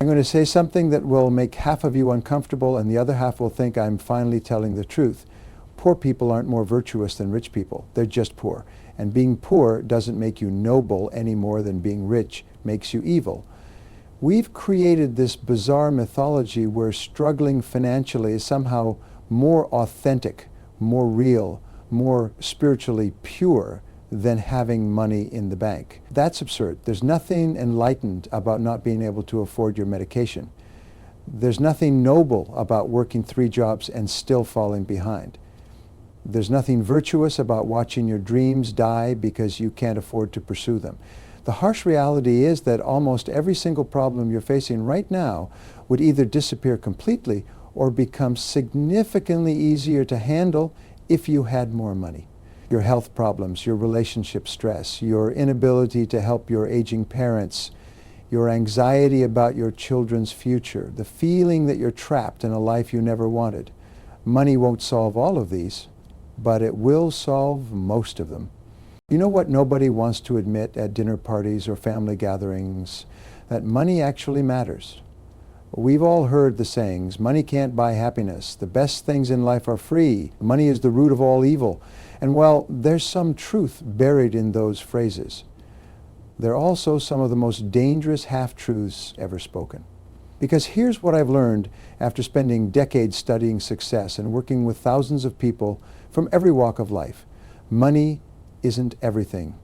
I'm going to say something that will make half of you uncomfortable and the other half will think I'm finally telling the truth. Poor people aren't more virtuous than rich people. They're just poor. And being poor doesn't make you noble any more than being rich makes you evil. We've created this bizarre mythology where struggling financially is somehow more authentic, more real, more spiritually pure than having money in the bank. That's absurd. There's nothing enlightened about not being able to afford your medication. There's nothing noble about working 3 jobs and still falling behind. There's nothing virtuous about watching your dreams die because you can't afford to pursue them. The harsh reality is that almost every single problem you're facing right now would either disappear completely or become significantly easier to handle if you had more money. Your health problems, your relationship stress, your inability to help your aging parents, your anxiety about your children's future, the feeling that you're trapped in a life you never wanted. Money won't solve all of these, but it will solve most of them. You know what nobody wants to admit at dinner parties or family gatherings? That money actually matters. We've all heard the sayings, money can't buy happiness, the best things in life are free, money is the root of all evil. And well, there's some truth buried in those phrases. They're also some of the most dangerous half-truths ever spoken. Because here's what I've learned after spending decades studying success and working with thousands of people from every walk of life. Money isn't everything.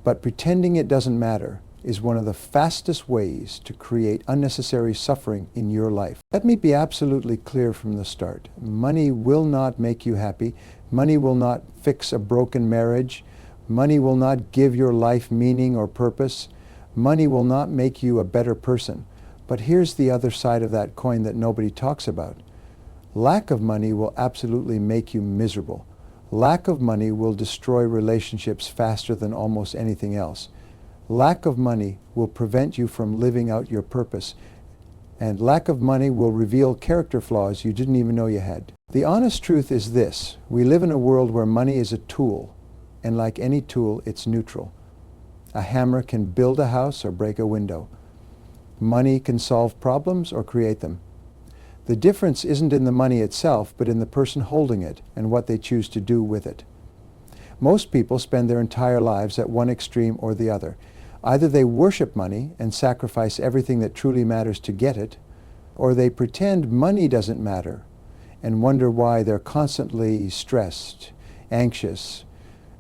But pretending it doesn't matter is one of the fastest ways to create unnecessary suffering in your life. Let me be absolutely clear from the start. Money will not make you happy. Money will not fix a broken marriage. Money will not give your life meaning or purpose. Money will not make you a better person. But here's the other side of that coin that nobody talks about. Lack of money will absolutely make you miserable. Lack of money will destroy relationships faster than almost anything else. Lack of money will prevent you from living out your purpose. And lack of money will reveal character flaws you didn't even know you had. The honest truth is this: we live in a world where money is a tool, and like any tool, it's neutral. A hammer can build a house or break a window. Money can solve problems or create them. The difference isn't in the money itself, but in the person holding it and what they choose to do with it. Most people spend their entire lives at one extreme or the other. Either they worship money and sacrifice everything that truly matters to get it, or they pretend money doesn't matter and wonder why they're constantly stressed, anxious,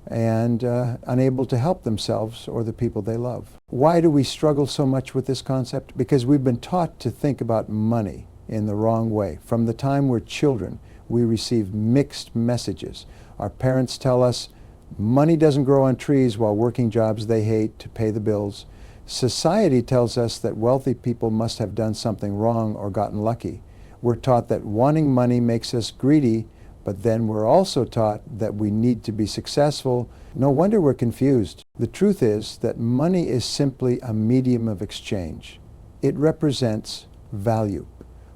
and unable to help themselves or the people they love. Why do we struggle so much with this concept? Because we've been taught to think about money in the wrong way. From the time we're children, we receive mixed messages. Our parents tell us money doesn't grow on trees while working jobs they hate to pay the bills. Society tells us that wealthy people must have done something wrong or gotten lucky. We're taught that wanting money makes us greedy, but then we're also taught that we need to be successful. No wonder we're confused. The truth is that money is simply a medium of exchange. It represents value.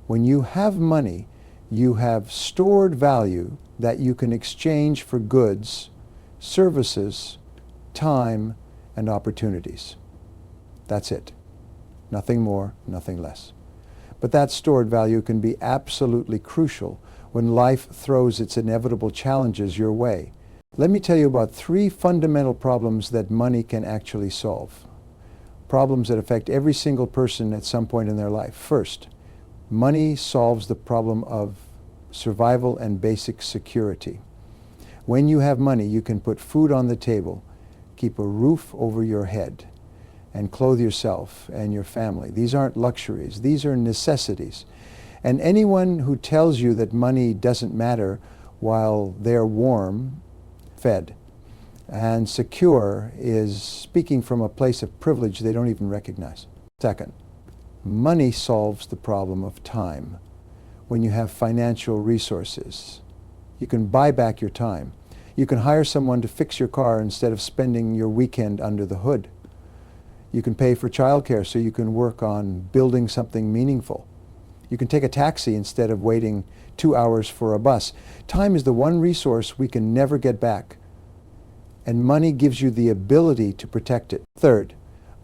When you have money, you have stored value that you can exchange for goods, services, time, and opportunities. That's it. Nothing more, nothing less. But that stored value can be absolutely crucial when life throws its inevitable challenges your way. Let me tell you about 3 fundamental problems that money can actually solve. Problems that affect every single person at some point in their life. First, money solves the problem of survival and basic security. When you have money, you can put food on the table, keep a roof over your head, and clothe yourself and your family. These aren't luxuries, these are necessities. And anyone who tells you that money doesn't matter while they're warm, fed, and secure is speaking from a place of privilege they don't even recognize. Second, money solves the problem of time. When you have financial resources, you can buy back your time. You can hire someone to fix your car instead of spending your weekend under the hood. You can pay for childcare so you can work on building something meaningful. You can take a taxi instead of waiting 2 hours for a bus. Time is the one resource we can never get back, and money gives you the ability to protect it. Third,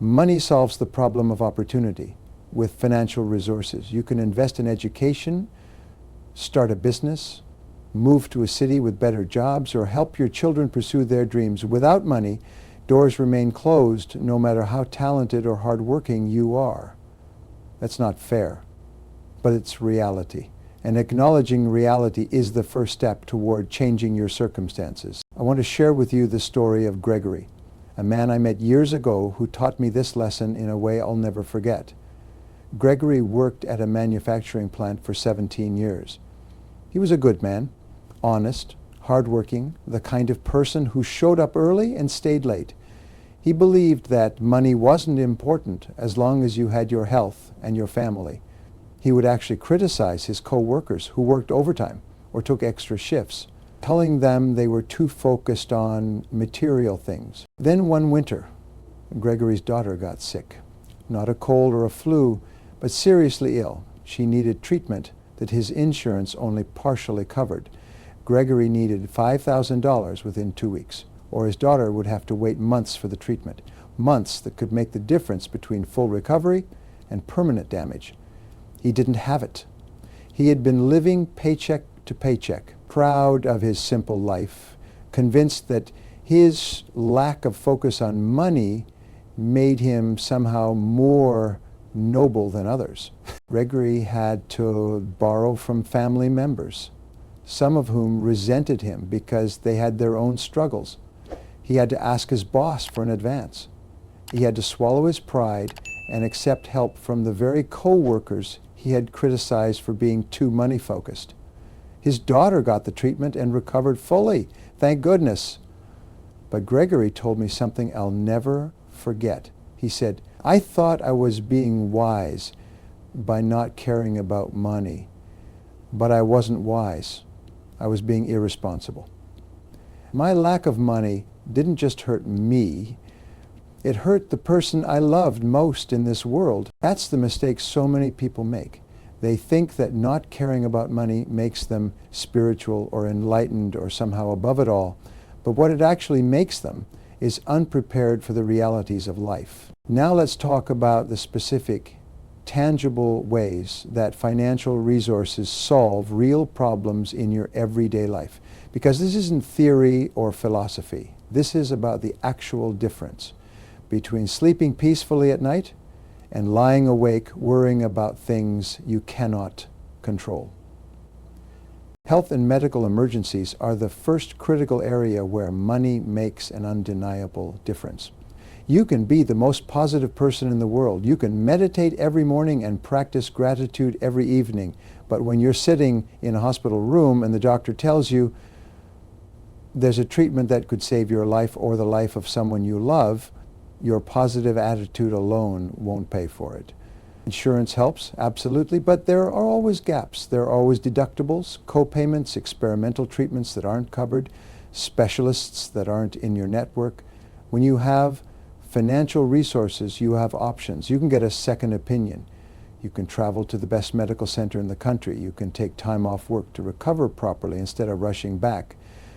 money solves the problem of opportunity. with financial resources. You can invest in education, start a business, move to a city with better jobs, or help your children pursue their dreams. Without money, doors remain closed no matter how talented or hardworking you are. That's not fair, but it's reality. And acknowledging reality is the first step toward changing your circumstances. I want to share with you the story of Gregory, a man I met years ago who taught me this lesson in a way I'll never forget. Gregory worked at a manufacturing plant for 17 years. He was a good man, honest, hardworking, the kind of person who showed up early and stayed late. He believed that money wasn't important as long as you had your health and your family. He would actually criticize his co-workers who worked overtime or took extra shifts, telling them they were too focused on material things. Then one winter, Gregory's daughter got sick. Not a cold or a flu, but seriously ill. She needed treatment that his insurance only partially covered. Gregory needed $5,000 within 2 weeks, or his daughter would have to wait months for the treatment. Months that could make the difference between full recovery and permanent damage. He didn't have it. He had been living paycheck to paycheck, proud of his simple life, convinced that his lack of focus on money made him somehow more noble than others. Gregory had to borrow from family members, some of whom resented him because they had their own struggles. He had to ask his boss for an advance. He had to swallow his pride and accept help from the very co-workers he had criticized for being too money-focused. His daughter got the treatment and recovered fully, thank goodness. But Gregory told me something I'll never forget. He said, "I thought I was being wise by not caring about money, but I wasn't wise. I was being irresponsible." My lack of money didn't just hurt me, it hurt the person I loved most in this world. That's the mistake so many people make. They think that not caring about money makes them spiritual or enlightened or somehow above it all. But what it actually makes them is unprepared for the realities of life. Now let's talk about the specific, tangible ways that financial resources solve real problems in your everyday life. Because this isn't theory or philosophy. This is about the actual difference between sleeping peacefully at night and lying awake worrying about things you cannot control. Health and medical emergencies are the first critical area where money makes an undeniable difference. You can be the most positive person in the world. You can meditate every morning and practice gratitude every evening. But when you're sitting in a hospital room and the doctor tells you there's a treatment that could save your life or the life of someone you love, your positive attitude alone won't pay for it. Insurance helps, absolutely, but there are always gaps. There are always deductibles, co-payments, experimental treatments that aren't covered, specialists that aren't in your network. When you have financial resources, you have options. You can get a second opinion. You can travel to the best medical center in the country. You can take time off work to recover properly instead of rushing back,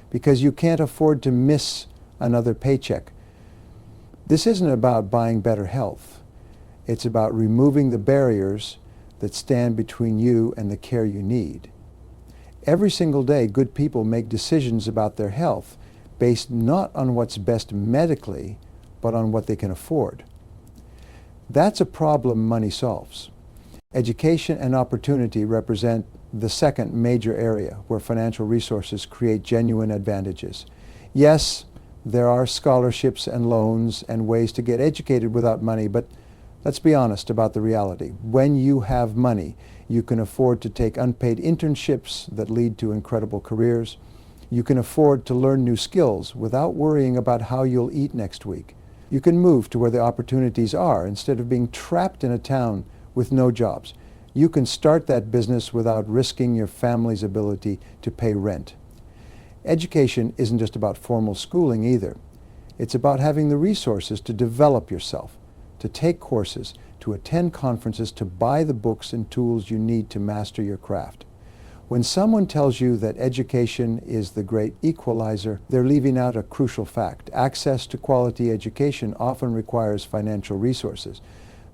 because you can't afford to miss another paycheck. This isn't about buying better health. It's about removing the barriers that stand between you and the care you need. Every single day, good people make decisions about their health based not on what's best medically, but on what they can afford. That's a problem money solves. Education and opportunity represent the second major area where financial resources create genuine advantages. Yes, there are scholarships and loans and ways to get educated without money, but let's be honest about the reality. When you have money, you can afford to take unpaid internships that lead to incredible careers. You can afford to learn new skills without worrying about how you'll eat next week. You can move to where the opportunities are instead of being trapped in a town with no jobs. You can start that business without risking your family's ability to pay rent. Education isn't just about formal schooling either. It's about having the resources to develop yourself, to take courses, to attend conferences, to buy the books and tools you need to master your craft. When someone tells you that education is the great equalizer, they're leaving out a crucial fact. Access to quality education often requires financial resources.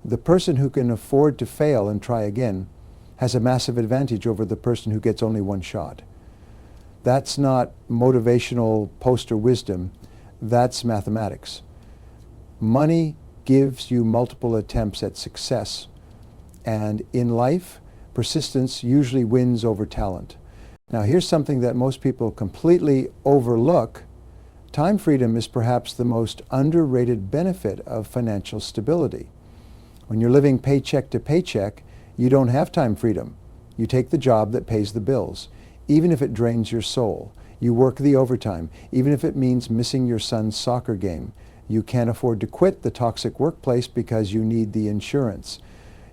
The person who can afford to fail and try again has a massive advantage over the person who gets only one shot. That's not motivational poster wisdom, that's mathematics. Money gives you multiple attempts at success, and in life, persistence usually wins over talent. Now here's something that most people completely overlook. Time freedom is perhaps the most underrated benefit of financial stability. When you're living paycheck to paycheck, you don't have time freedom. You take the job that pays the bills, even if it drains your soul. You work the overtime, even if it means missing your son's soccer game. You can't afford to quit the toxic workplace because you need the insurance.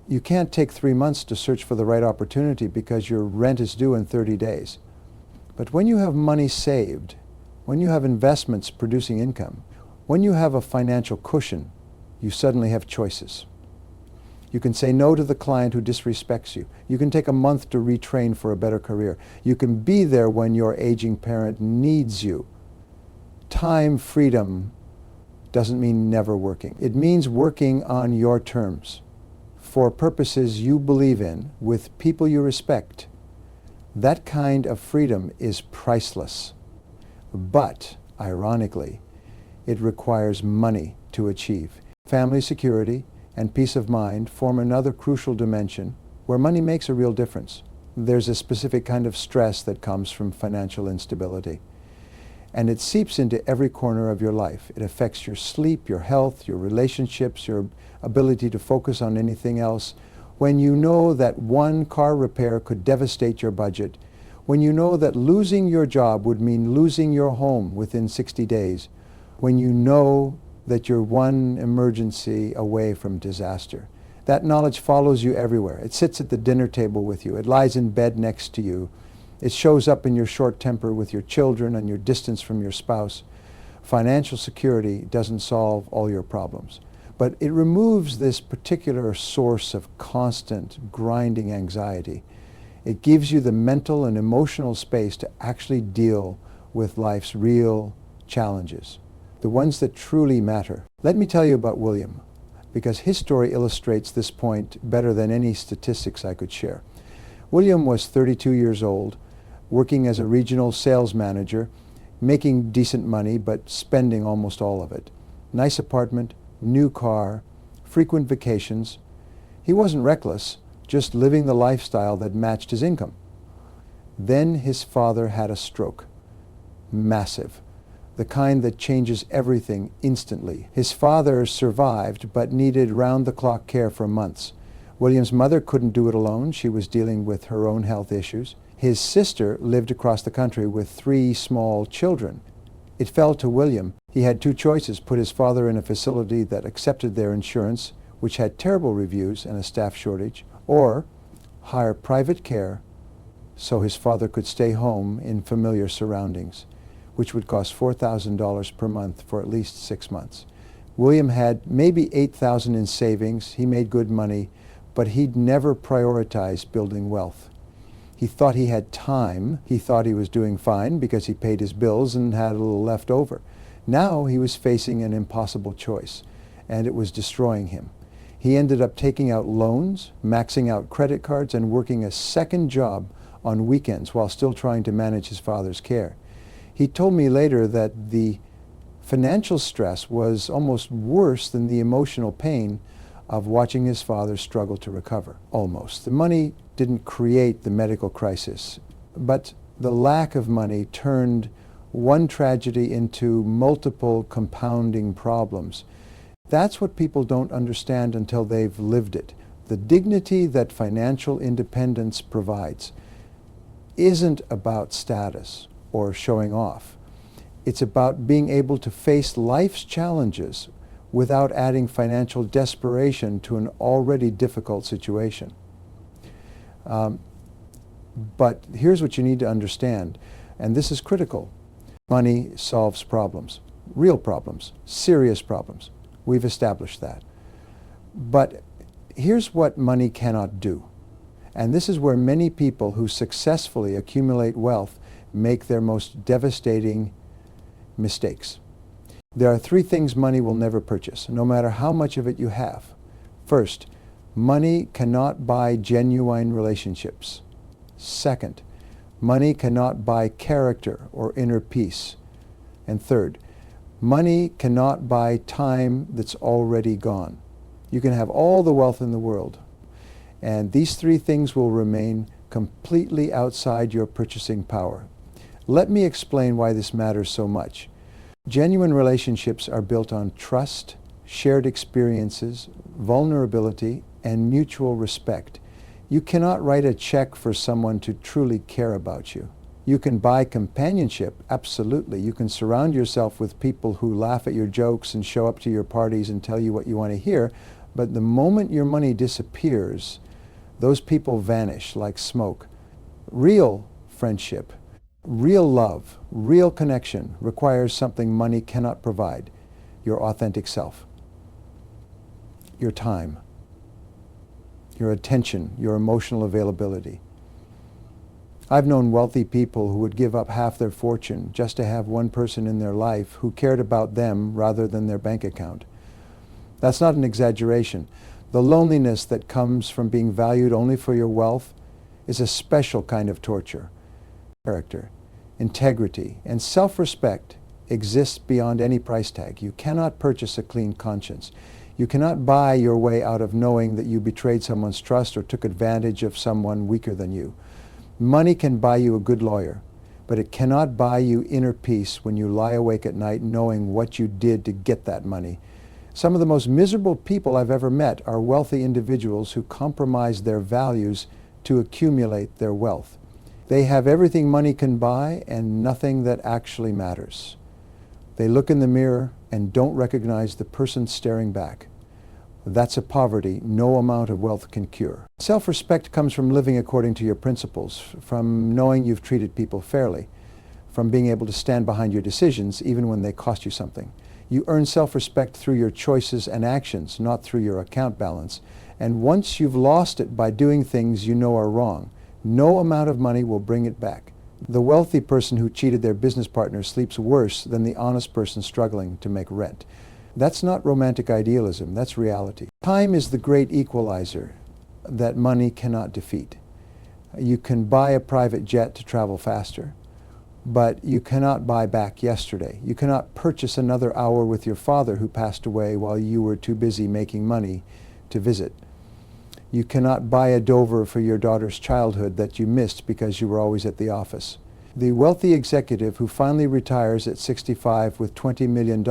You can't take 3 months to search for the right opportunity because your rent is due in 30 days. But when you have money saved, when you have investments producing income, when you have a financial cushion, you suddenly have choices. You can say no to the client who disrespects you. You can take a month to retrain for a better career. You can be there when your aging parent needs you. Time freedom doesn't mean never working. It means working on your terms, for purposes you believe in, with people you respect. That kind of freedom is priceless. But, ironically, it requires money to achieve. Family security and peace of mind form another crucial dimension where money makes a real difference. There's a specific kind of stress that comes from financial instability. And it seeps into every corner of your life. It affects your sleep, your health, your relationships, your ability to focus on anything else. When you know that one car repair could devastate your budget, when you know that losing your job would mean losing your home within 60 days, when you know that you're one emergency away from disaster. That knowledge follows you everywhere. It sits at the dinner table with you. It lies in bed next to you. It shows up in your short temper with your children and your distance from your spouse. Financial security doesn't solve all your problems, but it removes this particular source of constant grinding anxiety. It gives you the mental and emotional space to actually deal with life's real challenges, the ones that truly matter. Let me tell you about William, because his story illustrates this point better than any statistics I could share. William was 32 years old, working as a regional sales manager, making decent money but spending almost all of it. Nice apartment, new car, frequent vacations. He wasn't reckless, just living the lifestyle that matched his income. Then his father had a stroke. Massive. The kind that changes everything instantly. His father survived but needed round-the-clock care for months. William's mother couldn't do it alone. She was dealing with her own health issues. His sister lived across the country with 3 small children. It fell to William. He had 2 choices: put his father in a facility that accepted their insurance, which had terrible reviews and a staff shortage, or hire private care so his father could stay home in familiar surroundings, which would cost $4,000 per month for at least 6 months. William had maybe $8,000 in savings. He made good money, but he'd never prioritized building wealth. He thought he had time. He thought he was doing fine because he paid his bills and had a little left over. Now he was facing an impossible choice, and it was destroying him. He ended up taking out loans, maxing out credit cards, and working a second job on weekends while still trying to manage his father's care. He told me later that the financial stress was almost worse than the emotional pain of watching his father struggle to recover. Almost. The money didn't create the medical crisis, but the lack of money turned one tragedy into multiple compounding problems. That's what people don't understand until they've lived it. The dignity that financial independence provides isn't about status or showing off. It's about being able to face life's challenges without adding financial desperation to an already difficult situation. But here's what you need to understand, and this is critical. Money solves problems, real problems, serious problems. We've established that. But here's what money cannot do. And this is where many people who successfully accumulate wealth make their most devastating mistakes. There are 3 things money will never purchase, no matter how much of it you have. First, money cannot buy genuine relationships. Second, money cannot buy character or inner peace. And third, money cannot buy time that's already gone. You can have all the wealth in the world, and these three things will remain completely outside your purchasing power. Let me explain why this matters so much. Genuine relationships are built on trust, shared experiences, vulnerability, and mutual respect. You cannot write a check for someone to truly care about you. You can buy companionship, absolutely. You can surround yourself with people who laugh at your jokes and show up to your parties and tell you what you want to hear, but the moment your money disappears, those people vanish like smoke. Real friendship, real love, real connection requires something money cannot provide: your authentic self, your time, your attention, your emotional availability. I've known wealthy people who would give up half their fortune just to have one person in their life who cared about them rather than their bank account. That's not an exaggeration. The loneliness that comes from being valued only for your wealth is a special kind of torture. Character, integrity, and self-respect exists beyond any price tag. You cannot purchase a clean conscience. You cannot buy your way out of knowing that you betrayed someone's trust or took advantage of someone weaker than you. Money can buy you a good lawyer, but it cannot buy you inner peace when you lie awake at night knowing what you did to get that money. Some of the most miserable people I've ever met are wealthy individuals who compromise their values to accumulate their wealth. They have everything money can buy and nothing that actually matters. They look in the mirror and don't recognize the person staring back. That's a poverty no amount of wealth can cure. Self-respect comes from living according to your principles, from knowing you've treated people fairly, from being able to stand behind your decisions even when they cost you something. You earn self-respect through your choices and actions, not through your account balance. And once you've lost it by doing things you know are wrong, no amount of money will bring it back. The wealthy person who cheated their business partner sleeps worse than the honest person struggling to make rent. That's not romantic idealism, that's reality. Time is the great equalizer that money cannot defeat. You can buy a private jet to travel faster, but you cannot buy back yesterday. You cannot purchase another hour with your father who passed away while you were too busy making money to visit. You cannot buy a Dover for your daughter's childhood that you missed because you were always at the office. The wealthy executive who finally retires at 65 with $20 million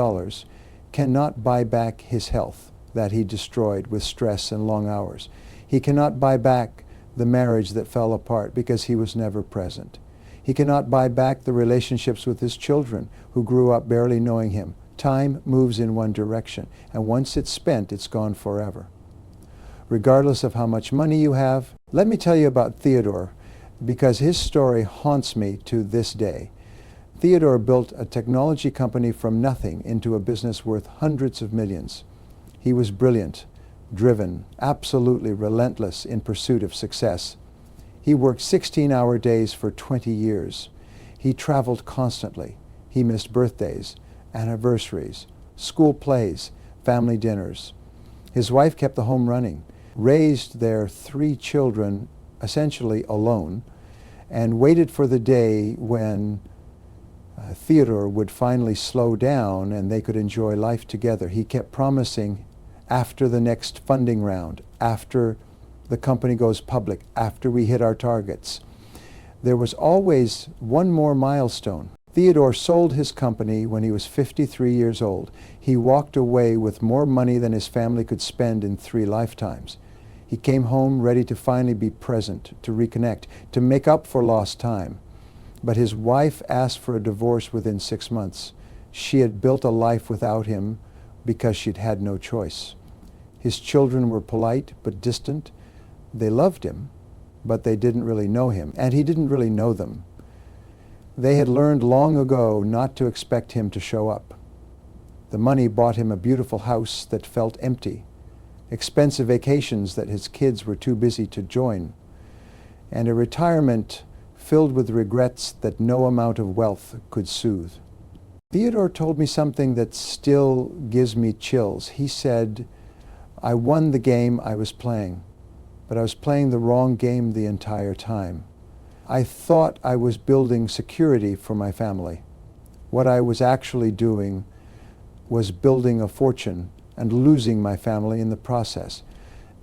cannot buy back his health that he destroyed with stress and long hours. He cannot buy back the marriage that fell apart because he was never present. He cannot buy back the relationships with his children who grew up barely knowing him. Time moves in one direction, and once it's spent, it's gone forever. Regardless of how much money you have, let me tell you about Theodore, because his story haunts me to this day. Theodore built a technology company from nothing into a business worth hundreds of millions. He was brilliant, driven, absolutely relentless in pursuit of success. He worked 16-hour days for 20 years. He traveled constantly. He missed birthdays, anniversaries, school plays, family dinners. His wife kept the home running, raised their 3 children essentially alone, and waited for the day when Theodore would finally slow down and they could enjoy life together. He kept promising after the next funding round, after the company goes public, after we hit our targets. There was always one more milestone. Theodore sold his company when he was 53 years old. He walked away with more money than his family could spend in 3 lifetimes. He came home ready to finally be present, to reconnect, to make up for lost time. But his wife asked for a divorce within 6 months. She had built a life without him because she'd had no choice. His children were polite but distant. They loved him, but they didn't really know him, and he didn't really know them. They had learned long ago not to expect him to show up. The money bought him a beautiful house that felt empty, expensive vacations that his kids were too busy to join, and a retirement filled with regrets that no amount of wealth could soothe. Theodore told me something that still gives me chills. He said, I won the game I was playing, but I was playing the wrong game the entire time. I thought I was building security for my family. What I was actually doing was building a fortune and losing my family in the process.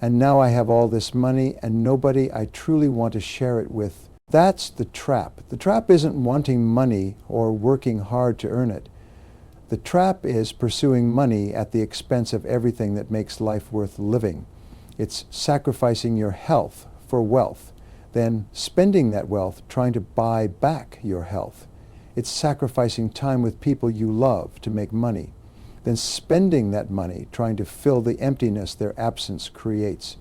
And now I have all this money and nobody I truly want to share it with. That's the trap. The trap isn't wanting money or working hard to earn it. The trap is pursuing money at the expense of everything that makes life worth living. It's sacrificing your health for wealth, then spending that wealth trying to buy back your health. It's sacrificing time with people you love to make money, then spending that money trying to fill the emptiness their absence creates.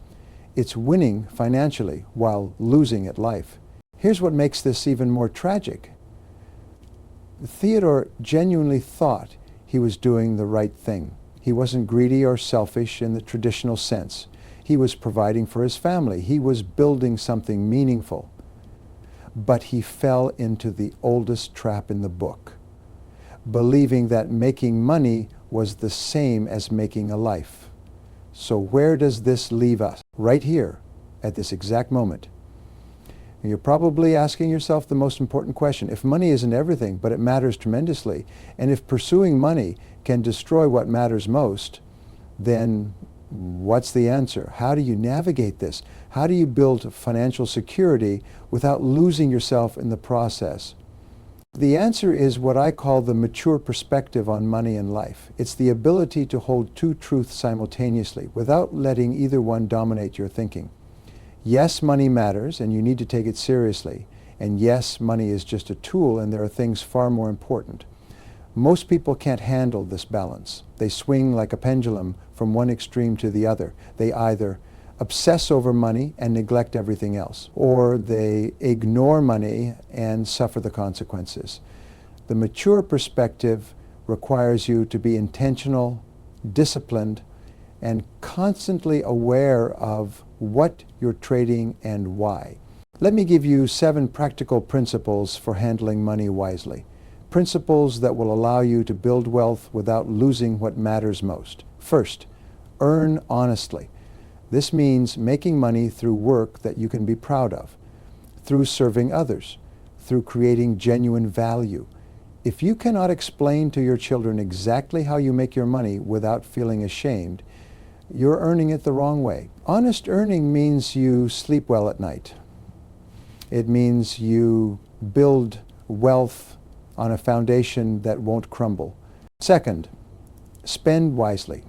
It's winning financially while losing at life. Here's what makes this even more tragic. Theodore genuinely thought he was doing the right thing. He wasn't greedy or selfish in the traditional sense. He was providing for his family. He was building something meaningful. But he fell into the oldest trap in the book, believing that making money was the same as making a life. So where does this leave us? Right here, at this exact moment. You're probably asking yourself the most important question. If money isn't everything, but it matters tremendously, and if pursuing money can destroy what matters most, then what's the answer? How do you navigate this? How do you build financial security without losing yourself in the process? The answer is what I call the mature perspective on money and life. It's the ability to hold two truths simultaneously without letting either one dominate your thinking. Yes, money matters, and you need to take it seriously. And yes, money is just a tool, and there are things far more important. Most people can't handle this balance. They swing like a pendulum from one extreme to the other. They either obsess over money and neglect everything else, or they ignore money and suffer the consequences. The mature perspective requires you to be intentional, disciplined, and constantly aware of what you're trading and why. Let me give you 7 practical principles for handling money wisely. Principles that will allow you to build wealth without losing what matters most. First, earn honestly. This means making money through work that you can be proud of, through serving others, through creating genuine value. If you cannot explain to your children exactly how you make your money without feeling ashamed, you're earning it the wrong way. Honest earning means you sleep well at night. It means you build wealth on a foundation that won't crumble. Second, spend wisely.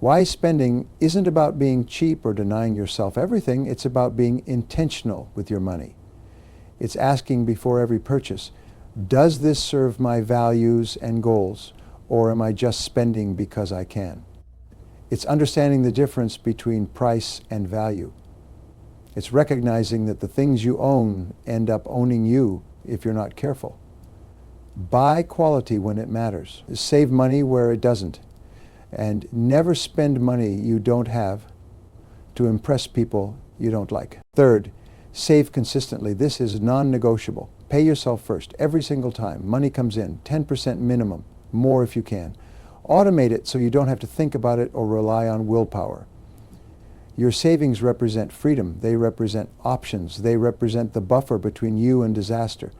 Wise spending isn't about being cheap or denying yourself everything. It's about being intentional with your money. It's asking before every purchase, does this serve my values and goals, or am I just spending because I can? It's understanding the difference between price and value. It's recognizing that the things you own end up owning you if you're not careful. Buy quality when it matters. Save money where it doesn't. And never spend money you don't have to impress people you don't like. Third, save consistently. This is non-negotiable. Pay yourself first every single time money comes in, 10% minimum, more if you can. Automate it so you don't have to think about it or rely on willpower. Your savings represent freedom. They represent options. They represent the buffer between you and disaster.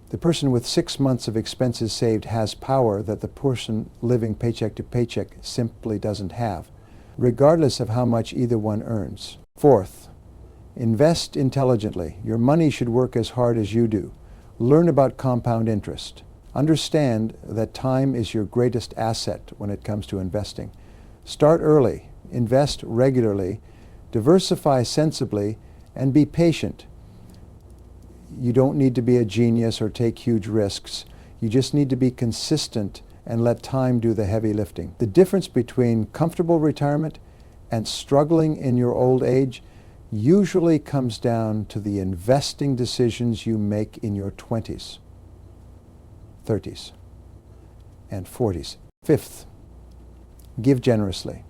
The person with 6 months of expenses saved has power that the person living paycheck to paycheck simply doesn't have, regardless of how much either one earns. Fourth, invest intelligently. Your money should work as hard as you do. Learn about compound interest. Understand that time is your greatest asset when it comes to investing. Start early, invest regularly, diversify sensibly, and be patient. You don't need to be a genius or take huge risks. You just need to be consistent and let time do the heavy lifting. The difference between comfortable retirement and struggling in your old age usually comes down to the investing decisions you make in your 20s, 30s, and 40s. Fifth, give generously.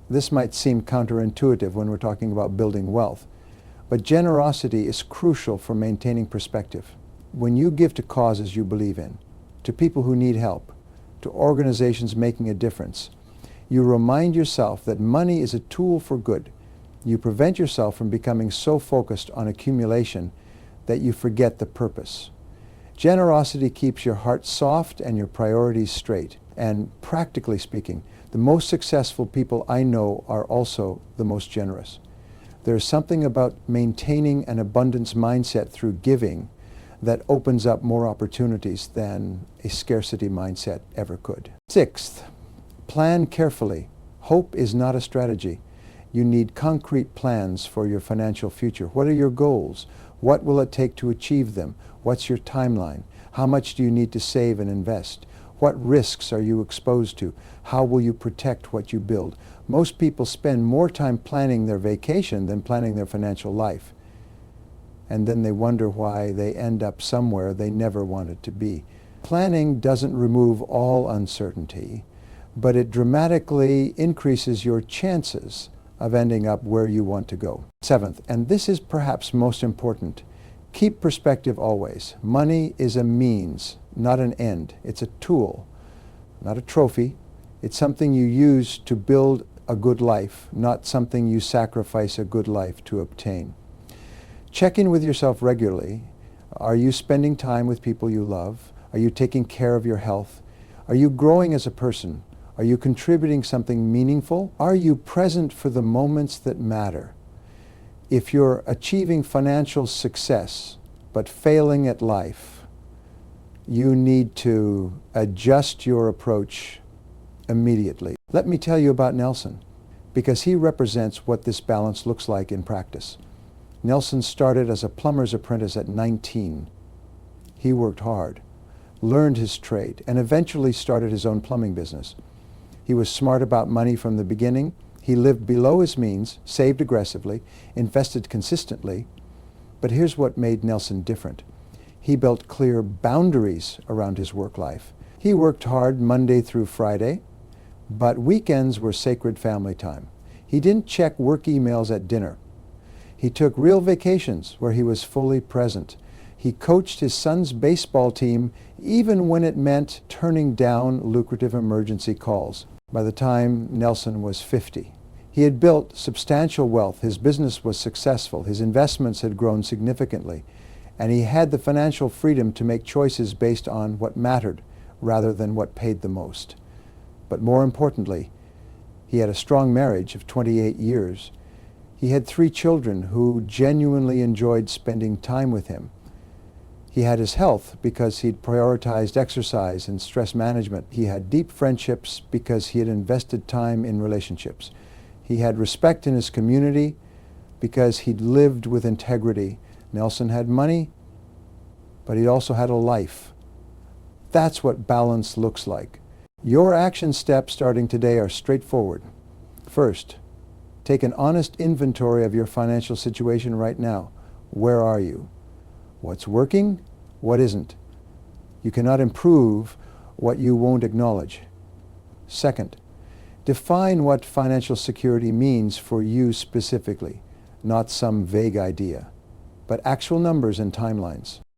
This might seem counterintuitive when we're talking about building wealth, but generosity is crucial for maintaining perspective. When you give to causes you believe in, to people who need help, to organizations making a difference, You remind yourself that money is a tool for good. You prevent yourself from becoming so focused on accumulation that you forget the purpose. Generosity keeps your heart soft and your priorities straight. And practically speaking, the most successful people I know are also the most generous. There's something about maintaining an abundance mindset through giving that opens up more opportunities than a scarcity mindset ever could. Sixth, plan carefully. Hope is not a strategy. You need concrete plans for your financial future. What are your goals? What will it take to achieve them? What's your timeline? How much do you need to save and invest? What risks are you exposed to? How will you protect what you build? Most people spend more time planning their vacation than planning their financial life. And then they wonder why they end up somewhere they never wanted to be. Planning doesn't remove all uncertainty, but it dramatically increases your chances of ending up where you want to go. Seventh, and this is perhaps most important, keep perspective always. Money is a means, not an end. It's a tool, not a trophy. It's something you use to build a good life, not something you sacrifice a good life to obtain. Check in with yourself regularly. Are you spending time with people you love? Are you taking care of your health? Are you growing as a person? Are you contributing something meaningful? Are you present for the moments that matter? If you're achieving financial success but failing at life, you need to adjust your approach immediately. Let me tell you about Nelson, because he represents what this balance looks like in practice. Nelson started as a plumber's apprentice at 19. He worked hard, learned his trade, and eventually started his own plumbing business. He was smart about money from the beginning. He lived below his means, saved aggressively, invested consistently. But here's what made Nelson different. He built clear boundaries around his work life. He worked hard Monday through Friday, but weekends were sacred family time. He didn't check work emails at dinner. He took real vacations where he was fully present. He coached his son's baseball team even when it meant turning down lucrative emergency calls. By the time Nelson was 50, he had built substantial wealth. His business was successful. His investments had grown significantly. And he had the financial freedom to make choices based on what mattered rather than what paid the most. But more importantly, he had a strong marriage of 28 years. He had 3 children who genuinely enjoyed spending time with him. He had his health because he'd prioritized exercise and stress management. He had deep friendships because he had invested time in relationships. He had respect in his community because he'd lived with integrity. Nelson had money, but he also had a life. That's what balance looks like. Your action steps starting today are straightforward. First, take an honest inventory of your financial situation right now. Where are you? What's working? What isn't? You cannot improve what you won't acknowledge. Second, define what financial security means for you specifically, not some vague idea, but actual numbers and timelines.